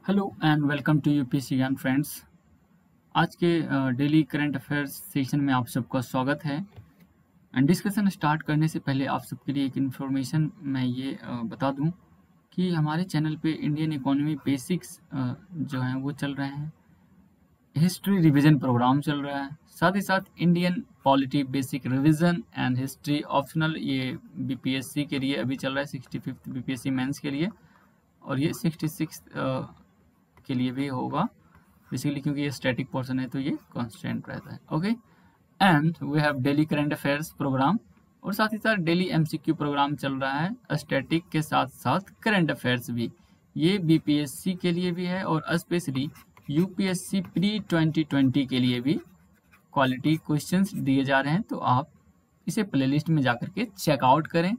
Hello and welcome to UPSC Gyan friends. आज के daily current affairs session में आप सबका स्वागत है। एंड डिस्कशन स्टार्ट करने से पहले आप सबके लिए एक इन्फॉर्मेशन मैं ये बता दूं कि हमारे चैनल पे इंडियन इकोनॉमी बेसिक्स जो हैं वो चल रहे हैं, हिस्ट्री रिवीजन प्रोग्राम चल रहा है, साथ ही साथ Indian polity basic revision and history optional ये बीपीएससी के लिए अभी चल रहा है, 65th बीपीएससी मेंस के लिए, और ये 66 के लिए भी होगा बेसिकली, क्योंकि ये स्टैटिक पोर्शन है तो ये कांस्टेंट रहता है। Okay, and we have daily current affairs programme और साथ ही साथ डेली एमसीक्यू प्रोग्राम चल रहा है स्टैटिक के साथ साथ करंट अफेयर्स भी। ये बीपीएससी के लिए भी है और स्पेशली यूपीएससी प्री 2020 के लिए भी क्वालिटी क्वेश्चंस दिए जा रहे हैं, तो आप इसे प्लेलिस्ट में जाकर के चेकआउट करें।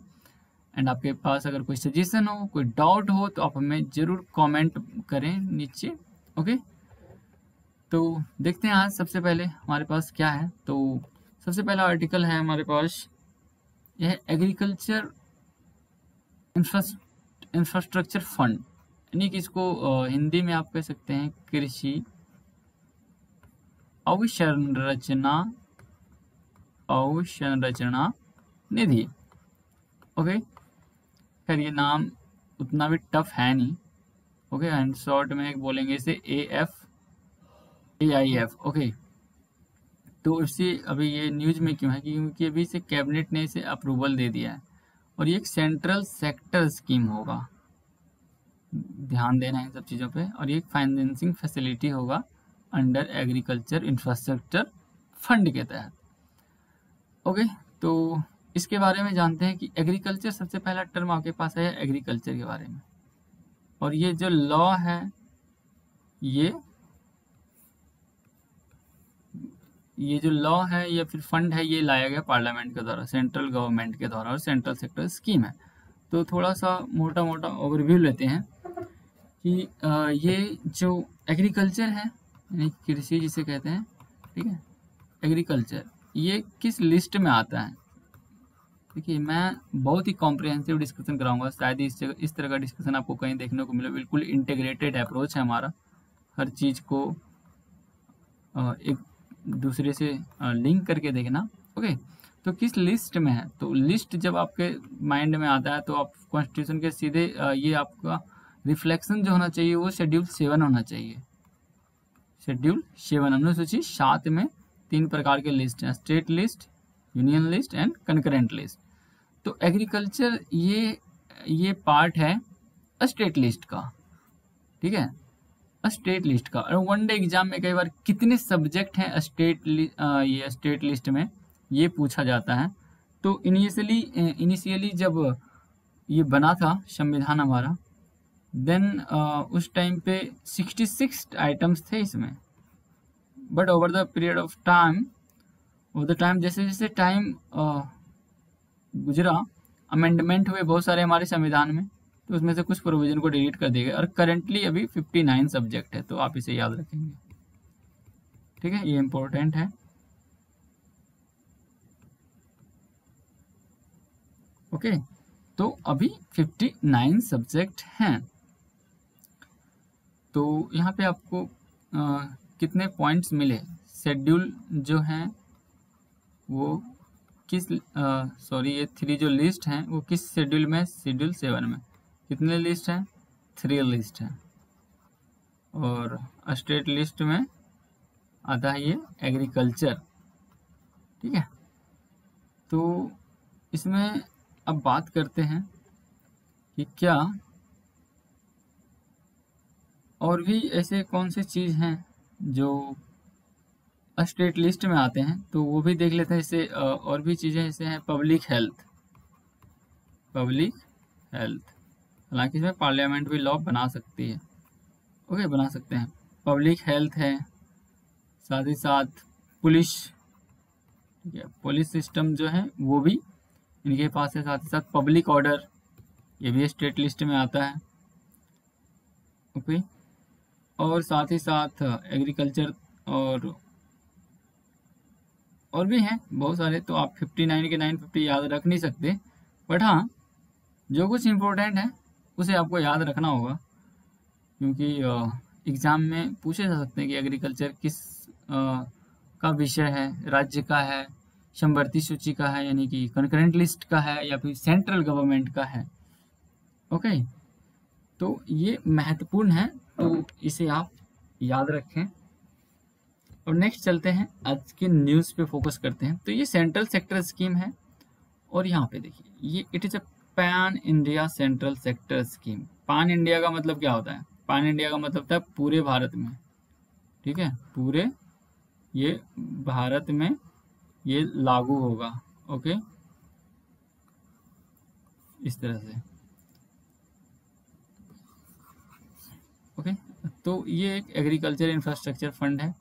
एंड आपके पास अगर कोई सजेशन हो, कोई डाउट हो, तो आप हमें ज़रूर कमेंट करें नीचे। ओके, तो देखते हैं आज सबसे पहले हमारे पास क्या है। तो सबसे पहला आर्टिकल है हमारे पास, यह एग्रीकल्चर इंफ्रास्ट्रक्चर फंड, यानी कि इसको हिंदी में आप कह सकते हैं कृषि अवसंरचना निधि। ओके, खैर ये नाम उतना भी टफ है नहीं। ओके, एंड शॉर्ट में एक बोलेंगे इसे AIF। ओके, तो इससे अभी ये न्यूज में क्यों है, क्योंकि अभी से कैबिनेट ने इसे अप्रूवल दे दिया है और ये एक सेंट्रल सेक्टर स्कीम होगा, ध्यान देना है इन सब चीज़ों पे। और ये एक फाइनेंसिंग फैसिलिटी होगा अंडर एग्रीकल्चर इंफ्रास्ट्रक्चर फंड के तहत। ओके, तो इसके बारे में जानते हैं कि एग्रीकल्चर, सबसे पहला टर्म आपके पास है एग्रीकल्चर के बारे में। और ये जो लॉ है, ये जो लॉ है या फिर फंड है, ये लाया गया पार्लियामेंट के द्वारा, सेंट्रल गवर्नमेंट के द्वारा, और सेंट्रल सेक्टर स्कीम है। तो थोड़ा सा मोटा मोटा ओवरव्यू लेते हैं कि ये जो एग्रीकल्चर है, यानी कृषि जिसे कहते हैं, ठीक है, एग्रीकल्चर ये किस लिस्ट में आता है। देखिए, मैं बहुत ही कॉम्प्रिहेंसिव डिस्कशन कराऊंगा, शायद इस तरह का डिस्कशन आपको कहीं देखने को मिले। बिल्कुल इंटीग्रेटेड अप्रोच है हमारा, हर चीज़ को एक दूसरे से लिंक करके देखना। ओके, तो किस लिस्ट में है, तो लिस्ट जब आपके माइंड में आता है तो आप कॉन्स्टिट्यूशन के सीधे ये आपका रिफ्लेक्शन जो होना चाहिए वो शेड्यूल 7 होना चाहिए। शेड्यूल 7 अनुसूची 7 में 3 प्रकार के लिस्ट हैं, state list, union list and concurrent list. तो एग्रीकल्चर ये पार्ट है स्टेट लिस्ट का, ठीक है, स्टेट लिस्ट का। और वनडे एग्जाम में कई बार कितने सब्जेक्ट हैं ये स्टेट लिस्ट में, ये पूछा जाता है। तो इनिशियली जब ये बना था संविधान हमारा, देन उस टाइम पे 66 आइटम्स थे इसमें। But over the period of time, जैसे जैसे टाइम गुजरा, अमेंडमेंट हुए बहुत सारे हमारे संविधान में, तो उसमें से कुछ प्रोविजन को डिलीट कर दिया गया और करंटली अभी 59 सब्जेक्ट है। तो आप इसे याद रखेंगे, ठीक है, ये इंपॉर्टेंट है। ओके, तो अभी 59 सब्जेक्ट हैं। तो यहाँ पे आपको कितने पॉइंट्स मिले, शेड्यूल जो हैं वो किस ये 3 जो लिस्ट हैं वो किस शेड्यूल में, शेड्यूल 7 में। कितने लिस्ट हैं, 3 लिस्ट हैं। और स्टेट लिस्ट में आता है ये एग्रीकल्चर, ठीक है। तो इसमें अब बात करते हैं कि क्या और भी ऐसे कौन से चीज़ हैं जो स्टेट लिस्ट में आते हैं, तो वो भी देख लेते हैं। इससे और भी चीज़ें ऐसे हैं, पब्लिक हेल्थ, हालांकि इसमें पार्लियामेंट भी लॉ बना सकती है। ओके, बना सकते हैं। पब्लिक हेल्थ है, साथ ही साथ पुलिस, ठीक है, पुलिस सिस्टम जो है वो भी इनके पास है। साथ ही साथ पब्लिक ऑर्डर, ये भी स्टेट लिस्ट में आता है। ओके, और साथ ही साथ एग्रीकल्चर और भी हैं बहुत सारे। तो आप 59 के 950 याद रख नहीं सकते, बट हाँ, जो कुछ इम्पोर्टेंट है उसे आपको याद रखना होगा। क्योंकि एग्ज़ाम में पूछे जा सकते हैं कि एग्रीकल्चर किस का विषय है, राज्य का है, समवर्ती सूची का है यानी कि कंकरेंट लिस्ट का है, या फिर सेंट्रल गवर्नमेंट का है। ओके, तो ये महत्वपूर्ण है, तो इसे आप याद रखें। और नेक्स्ट चलते हैं, आज के न्यूज़ पे फोकस करते हैं। तो ये सेंट्रल सेक्टर स्कीम है, और यहाँ पे देखिए ये it is a pan India central sector scheme. पान इंडिया का मतलब क्या होता है? पान इंडिया का मतलब था पूरे भारत में, ठीक है, पूरे ये भारत में ये लागू होगा। ओके, इस तरह से। ओके, तो ये एक एग्रीकल्चर इंफ्रास्ट्रक्चर फंड है,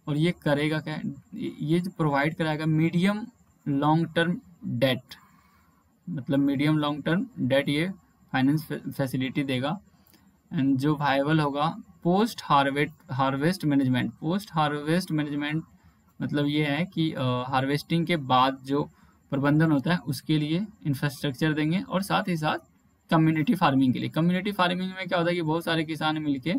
और ये करेगा क्या? ये जो प्रोवाइड कराएगा मीडियम लॉन्ग टर्म डेट, मतलब मीडियम लॉन्ग टर्म डेट ये फाइनेंस फैसिलिटी देगा, एंड जो वायबल होगा post harvest management. Post harvest management मतलब ये है कि हार्वेस्टिंग के बाद जो प्रबंधन होता है उसके लिए इंफ्रास्ट्रक्चर देंगे, और साथ ही साथ कम्युनिटी फार्मिंग के लिए। कम्युनिटी फार्मिंग में क्या होता है कि बहुत सारे किसान मिलके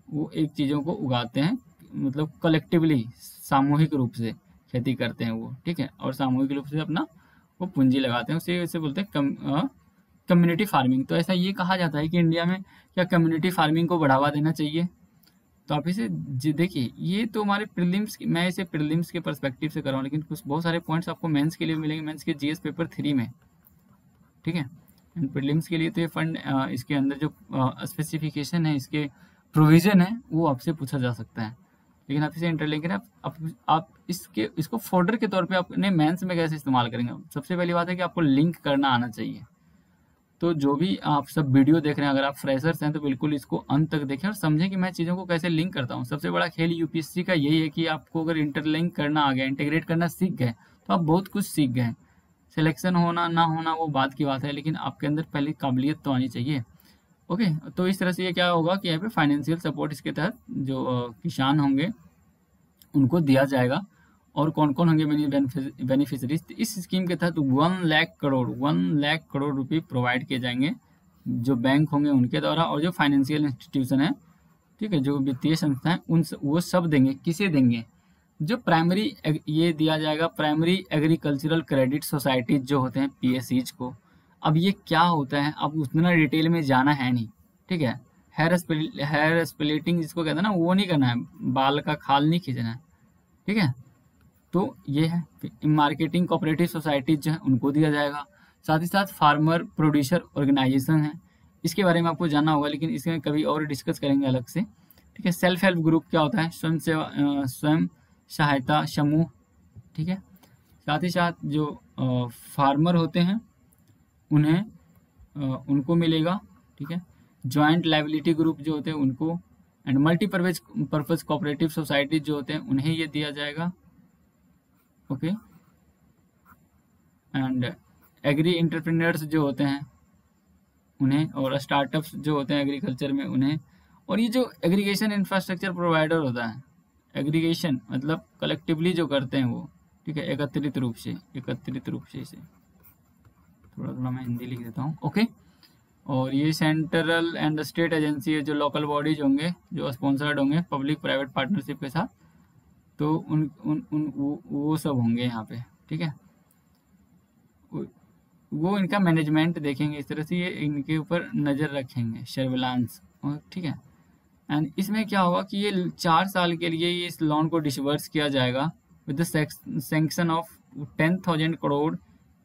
वो एक चीज़ों को उगाते हैं, मतलब कलेक्टिवली सामूहिक रूप से खेती करते हैं वो, ठीक है, और सामूहिक रूप से अपना वो पूंजी लगाते हैं, उसे बोलते हैं कम्युनिटी फार्मिंग। तो ऐसा ये कहा जाता है कि इंडिया में क्या कम्युनिटी फार्मिंग को बढ़ावा देना चाहिए। तो आप इसे देखिए, ये तो हमारे प्रीलिम्स, मैं इसे प्रीलिम्स के पर्सपेक्टिव से कर रहा हूँ, लेकिन कुछ बहुत सारे पॉइंट्स आपको मेंस के लिए मिलेंगे, मेंस के जीएस पेपर 3 में, ठीक है। एंड प्रीलिम्स के लिए तो ये फंड इसके अंदर जो स्पेसिफिकेशन है, इसके प्रोविजन है, वो आपसे पूछा जा सकता है। लेकिन आप इसे इंटरलिंक करें, आप इसको फोल्डर के तौर पे अपने मेंस में कैसे इस्तेमाल करेंगे? सबसे पहली बात है कि आपको लिंक करना आना चाहिए। तो जो भी आप सब वीडियो देख रहे हैं, अगर आप फ्रेशर्स हैं तो बिल्कुल इसको अंत तक देखें और समझें कि मैं चीज़ों को कैसे लिंक करता हूँ। सबसे बड़ा खेल यूपीएससी का यही है कि आपको अगर इंटरलिंक करना आ गया, इंटीग्रेट करना सीख गए, तो आप बहुत कुछ सीख गए। सिलेक्शन होना ना होना वो बात की बात है, लेकिन आपके अंदर पहले काबिलियत तो आनी चाहिए। ओके, तो इस तरह से ये क्या होगा कि यहाँ पे फाइनेंशियल सपोर्ट इसके तहत जो किसान होंगे उनको दिया जाएगा। और कौन कौन होंगे बेनिफिशरीज? इस स्कीम के तहत 1 लाख करोड़ रुपए प्रोवाइड किए जाएंगे, जो बैंक होंगे उनके द्वारा, और जो फाइनेंशियल इंस्टीट्यूशन है, ठीक है, जो वित्तीय संस्थाएं वो सब देंगे। किसे देंगे? जो प्राइमरी ये दिया जाएगा प्राइमरी एग्रीकल्चरल क्रेडिट सोसाइटीज जो होते हैं, पीएसईज को। अब ये क्या होता है, अब उतना डिटेल में जाना है नहीं, ठीक है। हेयर स्प्लिटिंग जिसको कहते हैं ना, वो नहीं करना है, बाल का खाल नहीं खींचना है, ठीक है। तो ये है मार्केटिंग कोऑपरेटिव सोसाइटीज जो है उनको दिया जाएगा। साथ ही साथ फार्मर प्रोड्यूसर ऑर्गेनाइजेशन है, इसके बारे में आपको जानना होगा, लेकिन इसमें कभी और डिस्कस करेंगे अलग से, ठीक है। सेल्फ हेल्प ग्रुप क्या होता है? स्वयं सहायता समूह, ठीक है। साथ ही साथ जो फार्मर होते हैं उन्हें उनको मिलेगा, ठीक है। जॉइंट लाइबिलिटी ग्रुप जो होते हैं उनको, एंड मल्टीपर्पज कोऑपरेटिव सोसाइटीज जो होते हैं उन्हें ये दिया जाएगा। ओके, एंड एग्री एंटरप्रेन्योर्स जो होते हैं उन्हें, और स्टार्टअप्स जो होते हैं एग्रीकल्चर में उन्हें, और ये जो एग्रीगेशन इंफ्रास्ट्रक्चर प्रोवाइडर होता है, एग्रीगेशन मतलब कलेक्टिवली जो करते हैं वो, ठीक है, एकत्रित रूप से इसे थोड़ा मैं हिंदी लिख देता हूँ। ओके, और ये सेंट्रल एंड स्टेट एजेंसी है, जो लोकल बॉडीज होंगे जो स्पॉन्सर्ड होंगे पब्लिक प्राइवेट पार्टनरशिप के साथ, तो वो सब होंगे यहाँ पे, ठीक है। वो इनका मैनेजमेंट देखेंगे, इस तरह से ये इनके ऊपर नज़र रखेंगे, सर्विलांस, ठीक है। एंड इसमें क्या होगा कि ये 4 साल के लिए ये इस लोन को डिसबर्स किया जाएगा with the sanction of 10,000 crore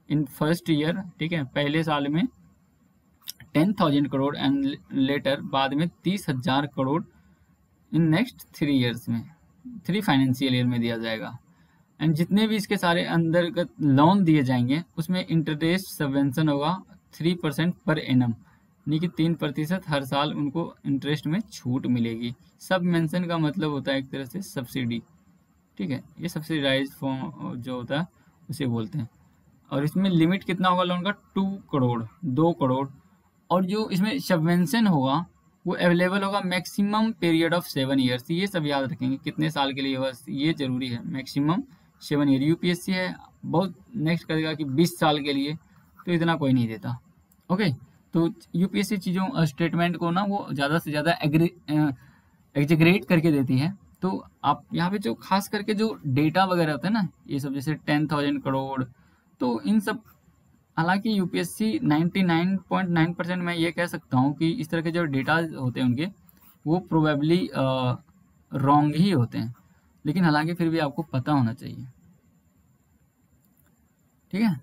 in first year, ठीक है, पहले साल में 10,000 करोड़, एंड लेटर बाद में 30,000 करोड़ इन नेक्स्ट 3 ईयर्स में, 3 फाइनेंशियल ईयर में दिया जाएगा। एंड जितने भी इसके सारे अंतर्गत लोन दिए जाएंगे उसमें इंटरेस्ट सबवेंशन होगा 3% पर एनम, यानी कि 3% हर साल उनको इंटरेस्ट में छूट मिलेगी। सब मेंशन का मतलब होता है एक तरह से सब्सिडी, ठीक है, ये सब्सिडाइज फॉर्म जो होता है उसे बोलते हैं। और इसमें लिमिट कितना होगा लोन का? 2 करोड़। और जो इसमें सबवेंशन होगा वो अवेलेबल होगा मैक्सिमम पीरियड ऑफ 7 ईयर्स। ये सब याद रखेंगे कितने साल के लिए, बस ये जरूरी है, मैक्सिमम 7 ईयर। यूपीएससी है बहुत नेक्स्ट करेगा कि 20 साल के लिए, तो इतना कोई नहीं देता। ओके, तो यूपीएससी चीज़ों स्टेटमेंट को ना वो ज़्यादा से ज़्यादा एग्जीग्रेट करके देती है। तो आप यहाँ पे जो खास करके जो डेटा वगैरह होता है ना, ये सब जैसे 10,000 करोड़, तो इन सब, हालांकि यूपीएससी 99.9% मैं ये कह सकता हूँ कि इस तरह के जो डेटा होते हैं उनके, वो प्रोबेबली रॉन्ग ही होते हैं, लेकिन हालांकि फिर भी आपको पता होना चाहिए। ठीक है,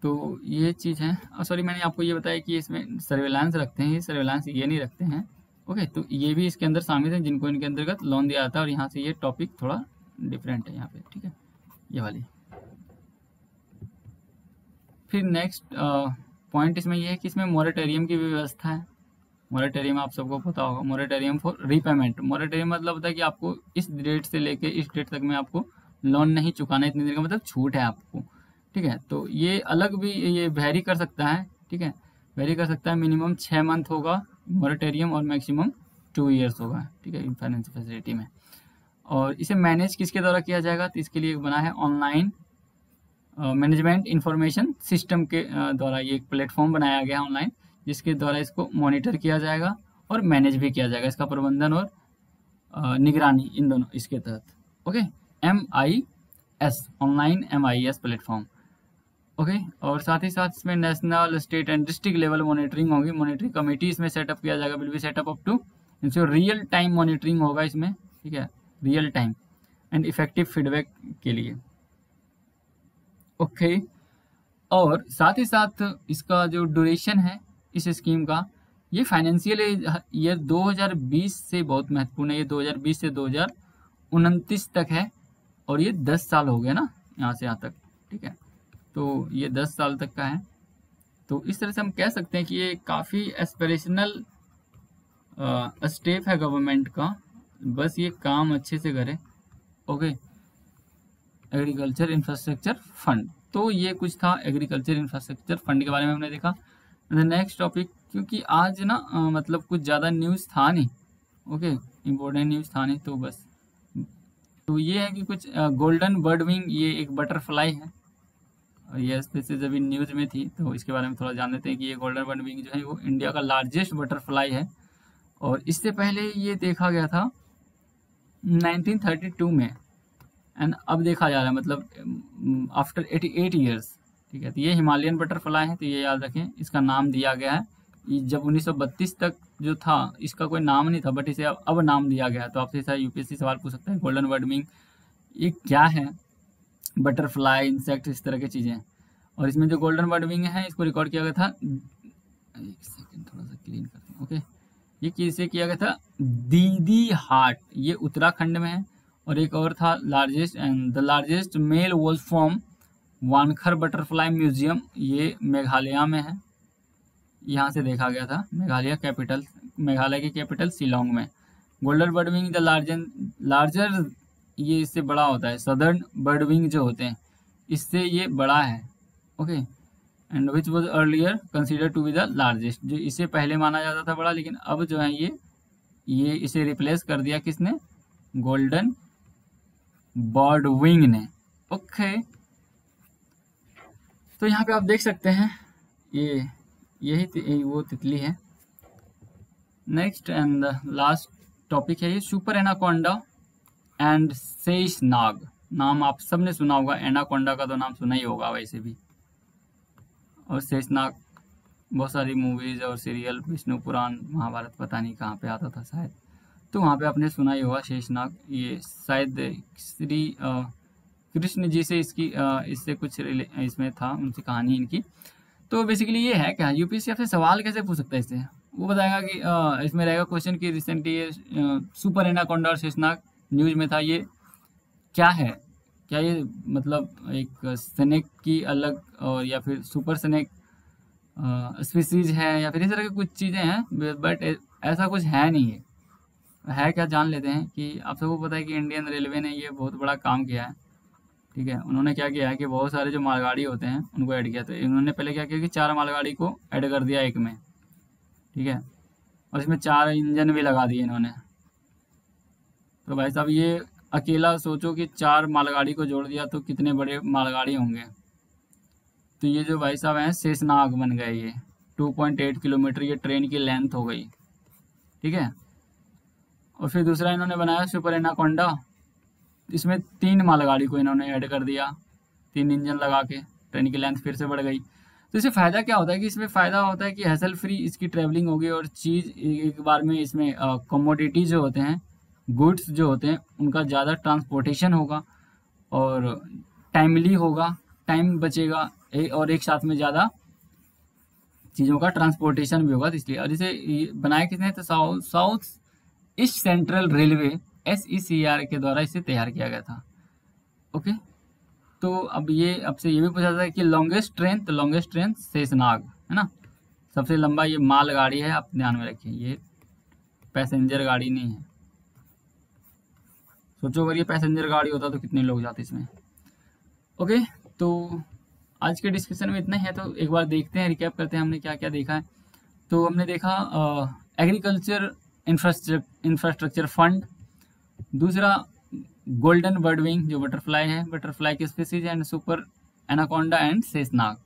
तो ये चीज़ है। और सॉरी, मैंने आपको ये बताया कि इसमें सर्वेलांस रखते हैं, ये सर्वेलांस ये नहीं रखते हैं। ओके, तो ये भी इसके अंदर शामिल है जिनको इनके अंतर्गत लोन दिया जाता है, और यहाँ से ये टॉपिक थोड़ा डिफरेंट है यहाँ पे। ठीक है, ये वाली। फिर नेक्स्ट पॉइंट इसमें ये है कि इसमें मॉरेटोरियम की व्यवस्था है। मॉरेटोरियम आप सबको पता होगा, मॉरेटोरियम फॉर रीपेमेंट। मॉरेटोरियम मतलब होता है कि आपको इस डेट से लेके इस डेट तक में आपको लोन नहीं चुकाना, इतनी देर का मतलब छूट है आपको। ठीक है, तो ये अलग भी ये वेरी कर सकता है। ठीक है, वेरी कर सकता है। मिनिमम 6 मंथ होगा मॉरेटोरियम और मैक्सिमम 2 ईयर्स होगा। ठीक है, फाइनेंशियल फैसिलिटी में। और इसे मैनेज किसके द्वारा किया जाएगा, तो इसके लिए बना है ऑनलाइन मैनेजमेंट इंफॉर्मेशन सिस्टम के द्वारा ये एक प्लेटफॉर्म बनाया गया है ऑनलाइन, जिसके द्वारा इसको मॉनिटर किया जाएगा और मैनेज भी किया जाएगा। इसका प्रबंधन और निगरानी इन दोनों इसके तहत। Okay, MIS online MIS platform. Okay, और साथ ही साथ इसमें national, state and district level monitoring होगी। मॉनिटरिंग कमेटी इसमें सेटअप किया जाएगा, will be set up up to ensure real time monitoring होगा इसमें। ठीक है, real time and effective feedback के लिए। ओके, और साथ ही साथ इसका जो ड्यूरेशन है इस स्कीम का, ये फाइनेंशियल ईयर 2020 से बहुत महत्वपूर्ण है। ये 2020 से 2029 तक है, और ये 10 साल हो गए ना यहाँ से यहाँ तक। ठीक है, तो ये 10 साल तक का है। तो इस तरह से हम कह सकते हैं कि ये काफ़ी एस्पिरेशनल स्टेप है गवर्नमेंट का, बस ये काम अच्छे से करे। ओके, एग्रीकल्चर इंफ्रास्ट्रक्चर फंड, तो ये कुछ था एग्रीकल्चर इंफ्रास्ट्रक्चर फंड के बारे में हमने देखा। नेक्स्ट टॉपिक, क्योंकि आज ना मतलब कुछ ज़्यादा न्यूज़ था नहीं। ओके, इम्पोर्टेंट न्यूज़ था नहीं, तो बस तो ये है कि कुछ गोल्डन बर्ड विंग, ये एक बटरफ्लाई है, और ये स्पीसीज अभी न्यूज़ में थी, तो इसके बारे में थोड़ा जान लेते हैं कि ये गोल्डन बर्ड विंग जो है वो इंडिया का लार्जेस्ट बटरफ्लाई है। और इससे पहले ये देखा गया था 1932 में, एंड अब देखा जा रहा है मतलब आफ्टर 88 ईयर्स। ठीक है, तो ये हिमालयन बटरफ्लाई है, तो ये याद रखें। इसका नाम दिया गया है, जब 1932 तक जो था इसका कोई नाम नहीं था, बट इसे अब नाम दिया गया है। तो आपसे ऐसा यूपीएससी सवाल पूछ सकता है, गोल्डन बर्ड विंग ये क्या है, बटरफ्लाई, इंसेक्ट, इस तरह की चीज़ें। और इसमें जो गोल्डन बर्ड विंग है इसको रिकॉर्ड किया गया था, एक सेकेंड थोड़ा सा क्लीन करते हैं। ओके, ये किसे किया गया था, दीदी हाट, ये उत्तराखंड में है। और एक और था largest and the largest male वोल्फॉर्म वानखर बटरफ्लाई म्यूजियम, ये मेघालय में है। यहाँ से देखा गया था, मेघालय की कैपिटल शिलोंग में। Golden bird wing the larger, ये इससे बड़ा होता है। सदर्न बर्ड विंग जो होते हैं इससे ये बड़ा है। Okay, and which was earlier consider to be the largest, जो इसे पहले माना जाता था बड़ा, लेकिन अब जो है ये इसे रिप्लेस कर दिया किसने, गोल्डन बर्ड विंग ने। ओके, तो यहाँ पे आप देख सकते हैं यही वो तितली है। नेक्स्ट एंड लास्ट टॉपिक है ये सुपर एनाकोंडा एंड शेषनाग। नाम आप सबने सुना होगा, एनाकोंडा का तो नाम सुना ही होगा वैसे भी, और शेषनाग बहुत सारी मूवीज और सीरियल, विष्णु पुराण, महाभारत, पता नहीं कहाँ पे आता था शायद, तो वहाँ पे आपने सुना ही होगा शेषनाग। ये शायद श्री कृष्ण जी से इससे कुछ इसमें था, उनकी कहानी इनकी। तो बेसिकली ये है क्या, यूपीएससी आपसे सवाल कैसे पूछ सकता है इससे, वो बताएगा कि इसमें रहेगा क्वेश्चन कि रिसेंटली ये सुपर एनाकोंडा और शेषनाग न्यूज में था, ये क्या है, क्या ये मतलब एक स्नेक की अलग और या फिर सुपर स्नेक स्पीसीज है, या फिर इस तरह की कुछ चीज़ें हैं, बट ऐसा कुछ है नहीं है क्या जान लेते हैं। कि आप सबको पता है कि इंडियन रेलवे ने ये बहुत बड़ा काम किया है। ठीक है, उन्होंने क्या किया है कि बहुत सारे जो मालगाड़ी होते हैं उनको ऐड किया। तो इन्होंने पहले क्या किया कि 4 मालगाड़ी को ऐड कर दिया एक में। ठीक है, और इसमें 4 इंजन भी लगा दिए इन्होंने। तो भाई साहब ये अकेला सोचो कि 4 मालगाड़ी को जोड़ दिया तो कितने बड़े मालगाड़ी होंगे। तो ये जो भाई साहब हैं शेषनाग बन गए ये। 2.8 किलोमीटर ये ट्रेन की लेंथ हो गई, ठीक है। और फिर दूसरा इन्होंने बनाया सुपर एनाकोंडा, इसमें 3 मालगाड़ी को इन्होंने ऐड कर दिया, 3 इंजन लगा के, ट्रेन की लेंथ फिर से बढ़ गई। तो इससे फ़ायदा क्या होता है कि इसमें फ़ायदा होता है कि हैसल फ्री इसकी ट्रैवलिंग होगी, और चीज़ एक बार में इसमें कमोडिटी जो होते हैं, गुड्स जो होते हैं, उनका ज़्यादा ट्रांसपोर्टेशन होगा और टाइमली होगा, टाइम बचेगा, और एक साथ में ज़्यादा चीज़ों का ट्रांसपोर्टेशन भी होगा। तो इसलिए, और इसे बनाया किसने, तो south east central railway SECR के द्वारा इसे तैयार किया गया था। ओके, तो अब से ये भी पूछा जाता है कि लॉन्गेस्ट ट्रेन, तो लॉन्गेस्ट ट्रेन शेषनाग है ना, सबसे लंबा ये मालगाड़ी है, आप ध्यान में रखिए, ये पैसेंजर गाड़ी नहीं है। सोचो अगर ये पैसेंजर गाड़ी होता तो कितने लोग जाते इसमें। ओके, तो आज के डिस्कशन में इतना ही है। तो एक बार देखते हैं, रिकैप करते हैं हमने क्या क्या देखा है। तो हमने देखा एग्रीकल्चर इंफ्रास्ट्रक्चर फंड, दूसरा गोल्डन बर्डविंग जो बटरफ्लाई है, बटरफ्लाई की species, and super anaconda and Sheshnag.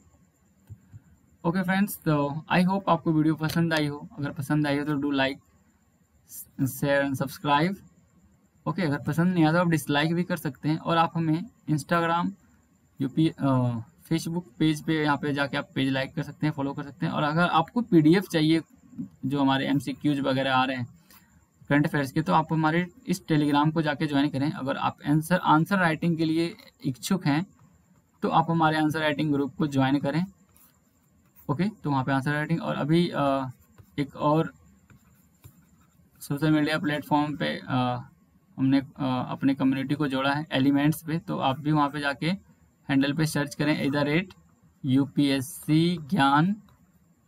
Okay friends, तो आई होप आपको वीडियो पसंद आई हो। अगर पसंद आई हो तो do like, share and subscribe. Okay, अगर पसंद नहीं आया तो आप डिसलाइक भी कर सकते हैं, और आप हमें इंस्टाग्राम फेसबुक पेज पे यहाँ पे जाके आप पेज लाइक कर सकते हैं, फॉलो कर सकते हैं। और अगर आपको PDF चाहिए जो हमारे MCQs वगैरह आ रहे हैं करंट अफेयर्स के, तो आप हमारे इस टेलीग्राम को जाके ज्वाइन करें। अगर आप आंसर राइटिंग के लिए इच्छुक हैं तो आप हमारे आंसर राइटिंग ग्रुप को ज्वाइन करें। ओके, तो वहाँ पे आंसर राइटिंग, और अभी एक और सोशल मीडिया प्लेटफॉर्म पे हमने अपने कम्युनिटी को जोड़ा है, एलिमेंट्स पे, तो आप भी वहाँ पे जाके हैंडल पे सर्च करें @UPSC ज्ञान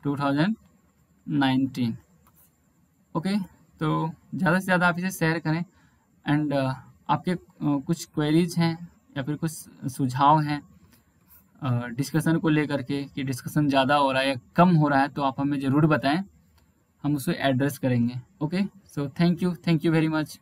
2019। ओके, तो ज़्यादा से ज़्यादा आप इसे शेयर करें, एंड आपके कुछ क्वेरीज हैं या फिर कुछ सुझाव हैं डिस्कशन को लेकर के, कि डिस्कशन ज़्यादा हो रहा है या कम हो रहा है, तो आप हमें ज़रूर बताएं, हम उसे एड्रेस करेंगे। Okay, so thank you very much.